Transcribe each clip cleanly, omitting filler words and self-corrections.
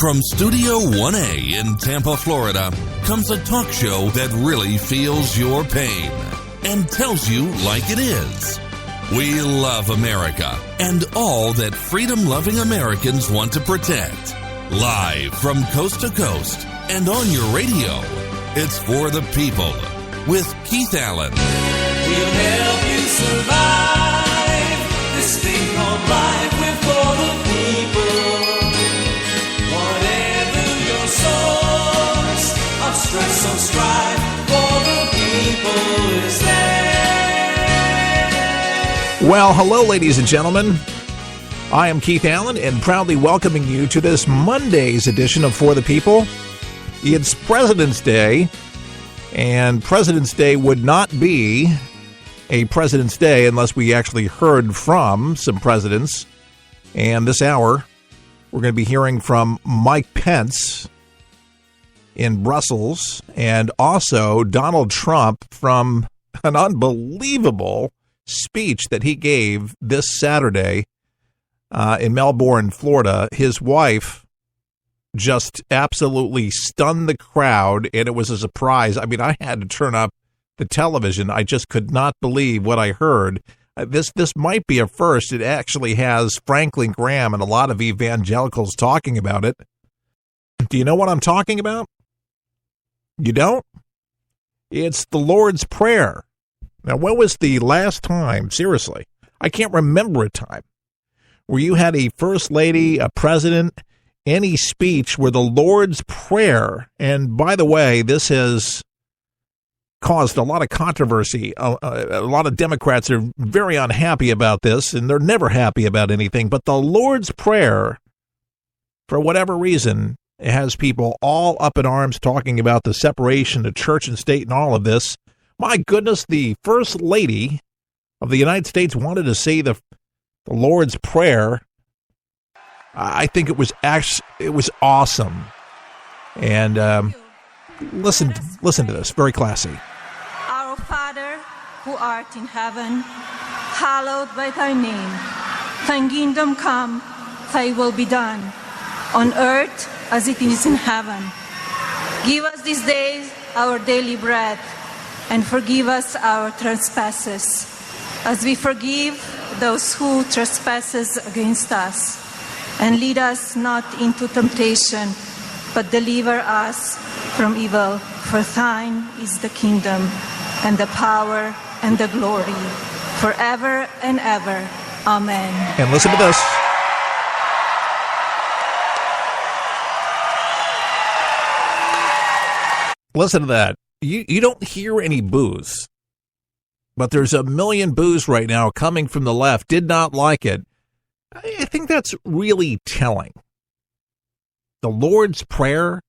From Studio 1A in Tampa, Florida, comes a talk show that really feels your pain and tells you like it is. We love America and all that freedom-loving Americans want to protect. Live from coast to coast and on your radio, it's For the People with Keith Allen. We'll help you survive this thing called life. We're for the people. Whatever your source of stress or strife, for the people is there. Well, hello, ladies and gentlemen. I am Keith Allen and proudly welcoming you to this Monday's edition of For the People. It's President's Day, and President's Day would not be a President's Day unless we actually heard from some presidents. And this hour, we're going to be hearing from Mike Pence in Brussels and also Donald Trump from an unbelievable speech that he gave this Saturday in Melbourne, Florida. His wife just absolutely stunned the crowd, and it was a surprise. I mean, I had to turn up the television. I just could not believe what I heard. This might be a first. It actually has Franklin Graham and a lot of evangelicals talking about it. Do you know what I'm talking about? You don't? It's the Lord's Prayer. Now, when was the last time, seriously, I can't remember a time, where you had a first lady, a president, any speech where the Lord's Prayer, and by the way, this has caused a lot of controversy. A lot of Democrats are very unhappy about this, and they're never happy about anything. But the Lord's Prayer, for whatever reason, it has people all up in arms talking about the separation of church and state and all of this. My goodness, the First Lady of the United States wanted to say the Lord's Prayer. I think it was awesome. And listen to this, very classy. Our Father, who art in heaven, hallowed be thy name. Thy kingdom come, thy will be done, on earth as it is in heaven. Give us this day our daily bread, and forgive us our trespasses, as we forgive those who trespass against us. And lead us not into temptation, but deliver us from evil. For thine is the kingdom, and the power, and the glory, forever and ever. Amen. And listen to this. Listen to that. You don't hear any boos, but there's a million boos right now coming from the left. Did not like it. I think that's really telling. The Lord's Prayer,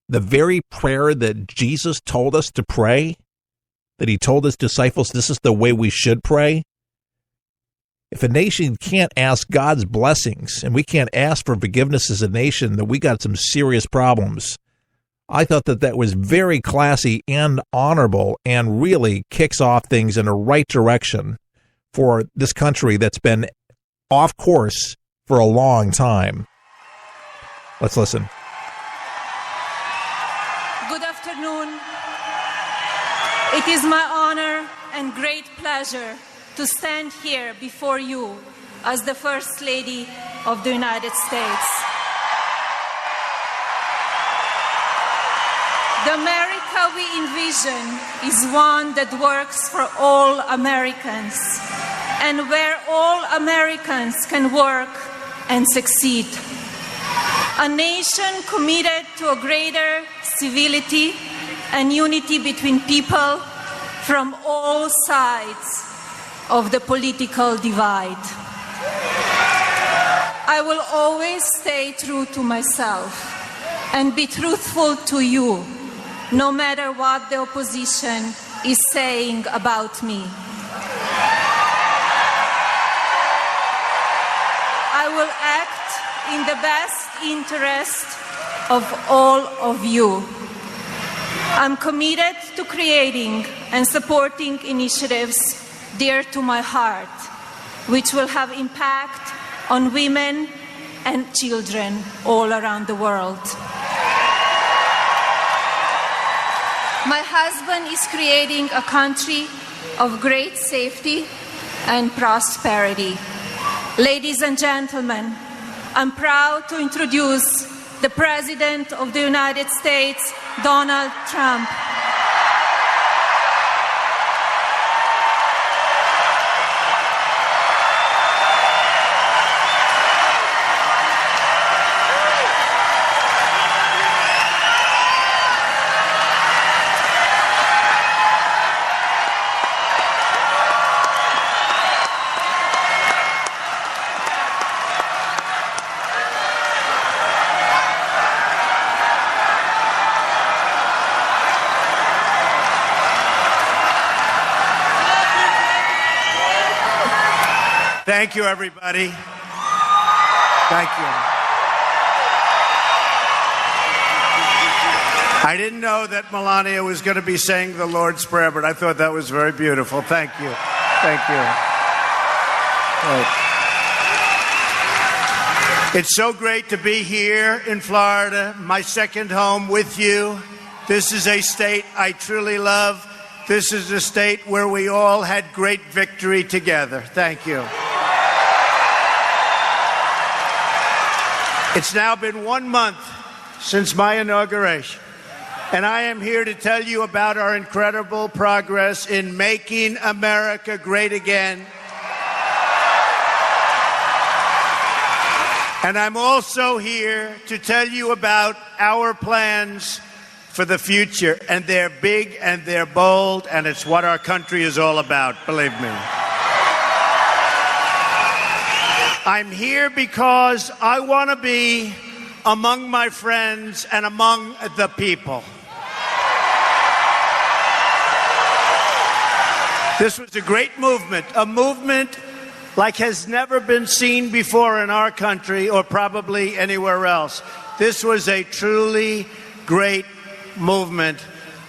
the very prayer that Jesus told us to pray, that he told his disciples this is the way we should pray. If a nation can't ask God's blessings and we can't ask for forgiveness as a nation, then we got some serious problems. I thought that was very classy and honorable and really kicks off things in a right direction for this country that's been off course for a long time. Let's listen. Good afternoon. It is my honor and great pleasure to stand here before you as the First Lady of the United States. The America we envision is one that works for all Americans, and where all Americans can work and succeed. A nation committed to a greater civility and unity between people from all sides of the political divide. I will always stay true to myself and be truthful to you, no matter what the opposition is saying about me. I will act in the best interest of all of you. I'm committed to creating and supporting initiatives dear to my heart, which will have impact on women and children all around the world. My husband is creating a country of great safety and prosperity. Ladies and gentlemen, I'm proud to introduce the President of the United States, Donald Trump. Thank you, everybody. Thank you. I didn't know that Melania was going to be saying the Lord's Prayer, but I thought that was very beautiful. Thank you. Thank you. Right. It's so great to be here in Florida, my second home with you. This is a state I truly love. This is a state where we all had great victory together. Thank you. It's now been 1 month since my inauguration, and I am here to tell you about our incredible progress in making America great again. And I'm also here to tell you about our plans for the future, and they're big and they're bold, and it's what our country is all about, believe me. I'm here because I want to be among my friends and among the people. This was a great movement, a movement like has never been seen before in our country or probably anywhere else. This was a truly great movement,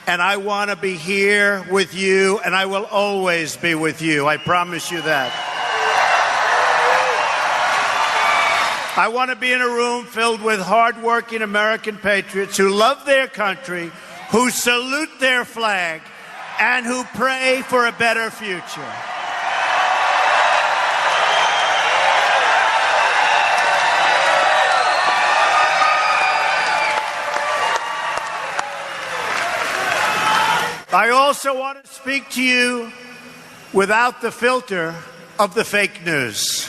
and I want to be here with you, and I will always be with you. I promise you that. I want to be in a room filled with hardworking American patriots who love their country, who salute their flag, and who pray for a better future. I also want to speak to you without the filter of the fake news.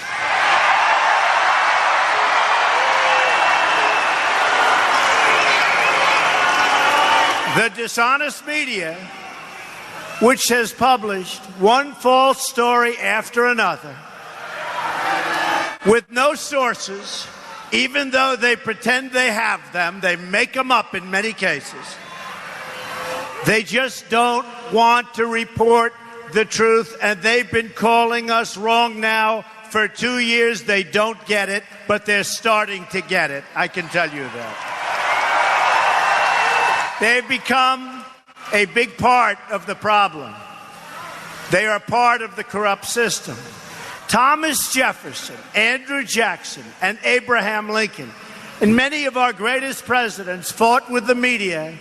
The dishonest media, which has published one false story after another, with no sources, even though they pretend they have them, they make them up in many cases. They just don't want to report the truth, and they've been calling us wrong now for 2 years. They don't get it, but they're starting to get it. I can tell you that. They've become a big part of the problem. They are part of the corrupt system. Thomas Jefferson, Andrew Jackson, and Abraham Lincoln, and many of our greatest presidents fought with the media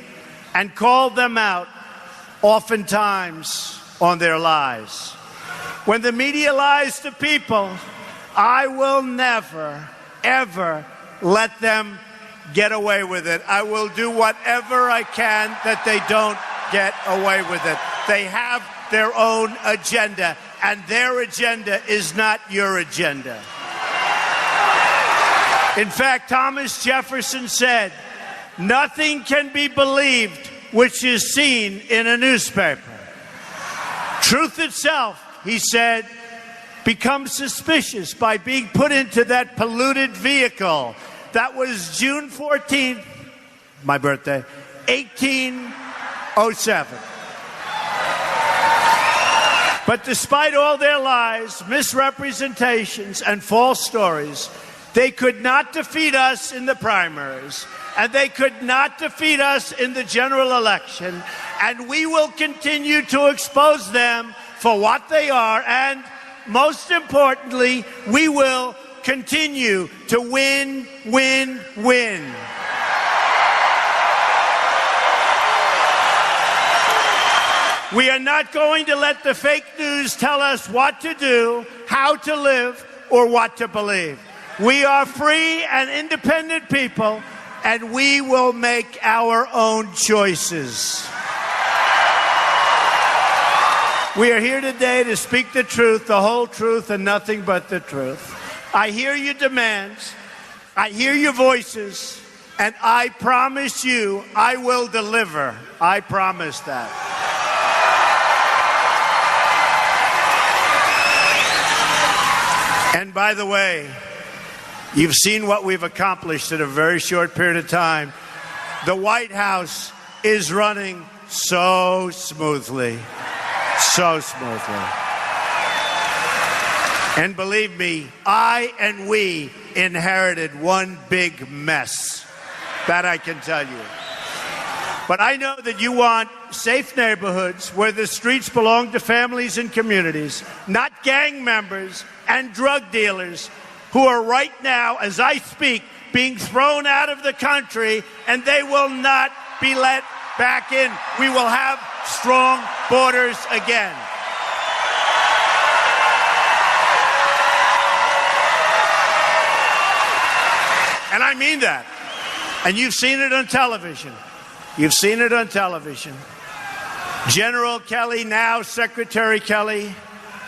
and called them out, oftentimes on their lies. When the media lies to people, I will never, ever let them get away with it. I will do whatever I can that they don't get away with it. They have their own agenda, and their agenda is not your agenda. In fact, Thomas Jefferson said, "Nothing can be believed which is seen in a newspaper. Truth itself," he said, "becomes suspicious by being put into that polluted vehicle." That was June 14th, my birthday, 1807. But despite all their lies, misrepresentations, and false stories, they could not defeat us in the primaries, and they could not defeat us in the general election, and we will continue to expose them for what they are, and most importantly, we will continue to win, win, win. We are not going to let the fake news tell us what to do, how to live, or what to believe. We are free and independent people, and we will make our own choices. We are here today to speak the truth, the whole truth, and nothing but the truth. I hear your demands, I hear your voices, and I promise you I will deliver. I promise that. And by the way, you've seen what we've accomplished in a very short period of time. The White House is running so smoothly. So smoothly. And believe me, I and we inherited one big mess. That I can tell you. But I know that you want safe neighborhoods where the streets belong to families and communities, not gang members and drug dealers who are right now, as I speak, being thrown out of the country, and they will not be let back in. We will have strong borders again. And I mean that. And you've seen it on television. You've seen it on television. General Kelly, now Secretary Kelly,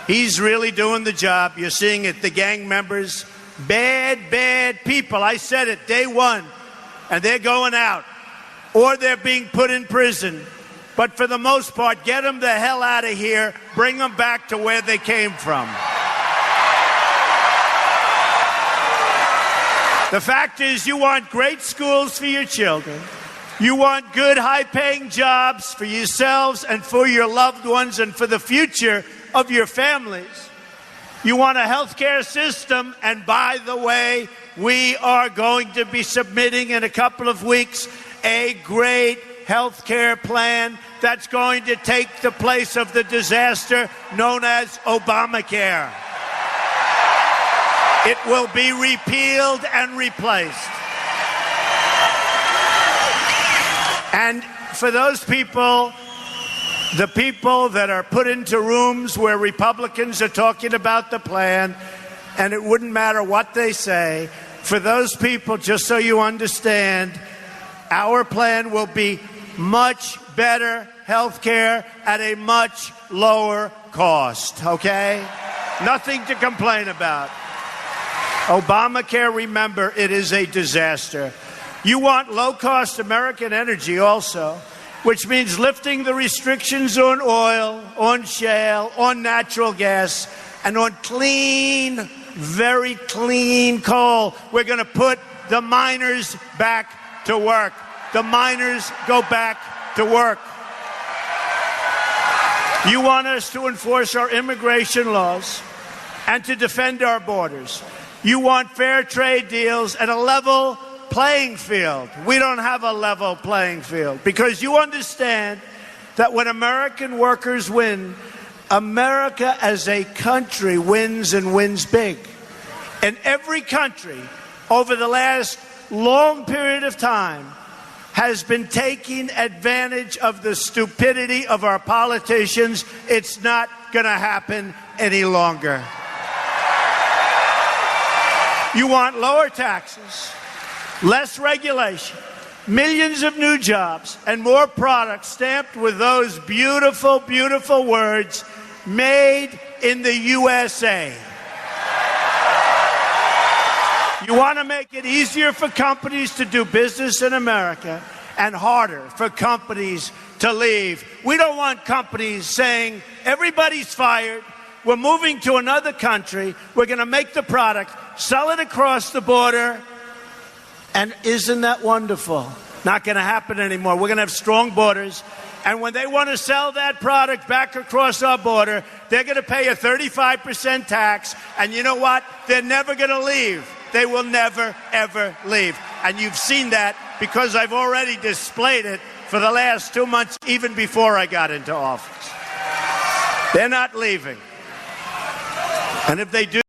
he's really doing the job. You're seeing it. The gang members, bad people. I said it day one. And they're going out. Or they're being put in prison. But for the most part, get them the hell out of here. Bring them back to where they came from. The fact is, you want great schools for your children. You want good, high-paying jobs for yourselves and for your loved ones and for the future of your families. You want a health care system, and by the way, we are going to be submitting in a couple of weeks a great health care plan that's going to take the place of the disaster known as Obamacare. It will be repealed and replaced. And for those people, the people that are put into rooms where Republicans are talking about the plan, and it wouldn't matter what they say, for those people, just so you understand, our plan will be much better health care at a much lower cost, okay? Nothing to complain about. Obamacare, remember, it is a disaster. You want low-cost American energy also, which means lifting the restrictions on oil, on shale, on natural gas, and on clean, very clean coal. We're going to put the miners back to work. The miners go back to work. You want us to enforce our immigration laws and to defend our borders. You want fair trade deals and a level playing field. We don't have a level playing field because you understand that when American workers win, America as a country wins and wins big. And every country over the last long period of time has been taking advantage of the stupidity of our politicians. It's not going to happen any longer. You want lower taxes, less regulation, millions of new jobs, and more products stamped with those beautiful, beautiful words, made in the USA. You want to make it easier for companies to do business in America and harder for companies to leave. We don't want companies saying, everybody's fired, we're moving to another country, we're going to make the product, sell it across the border, and isn't that wonderful? Not going to happen anymore. We're going to have strong borders, and when they want to sell that product back across our border, they're going to pay a 35% tax, and you know what? They're never going to leave. They will never, ever leave. And you've seen that because I've already displayed it for the last 2 months, even before I got into office. They're not leaving. And if they do,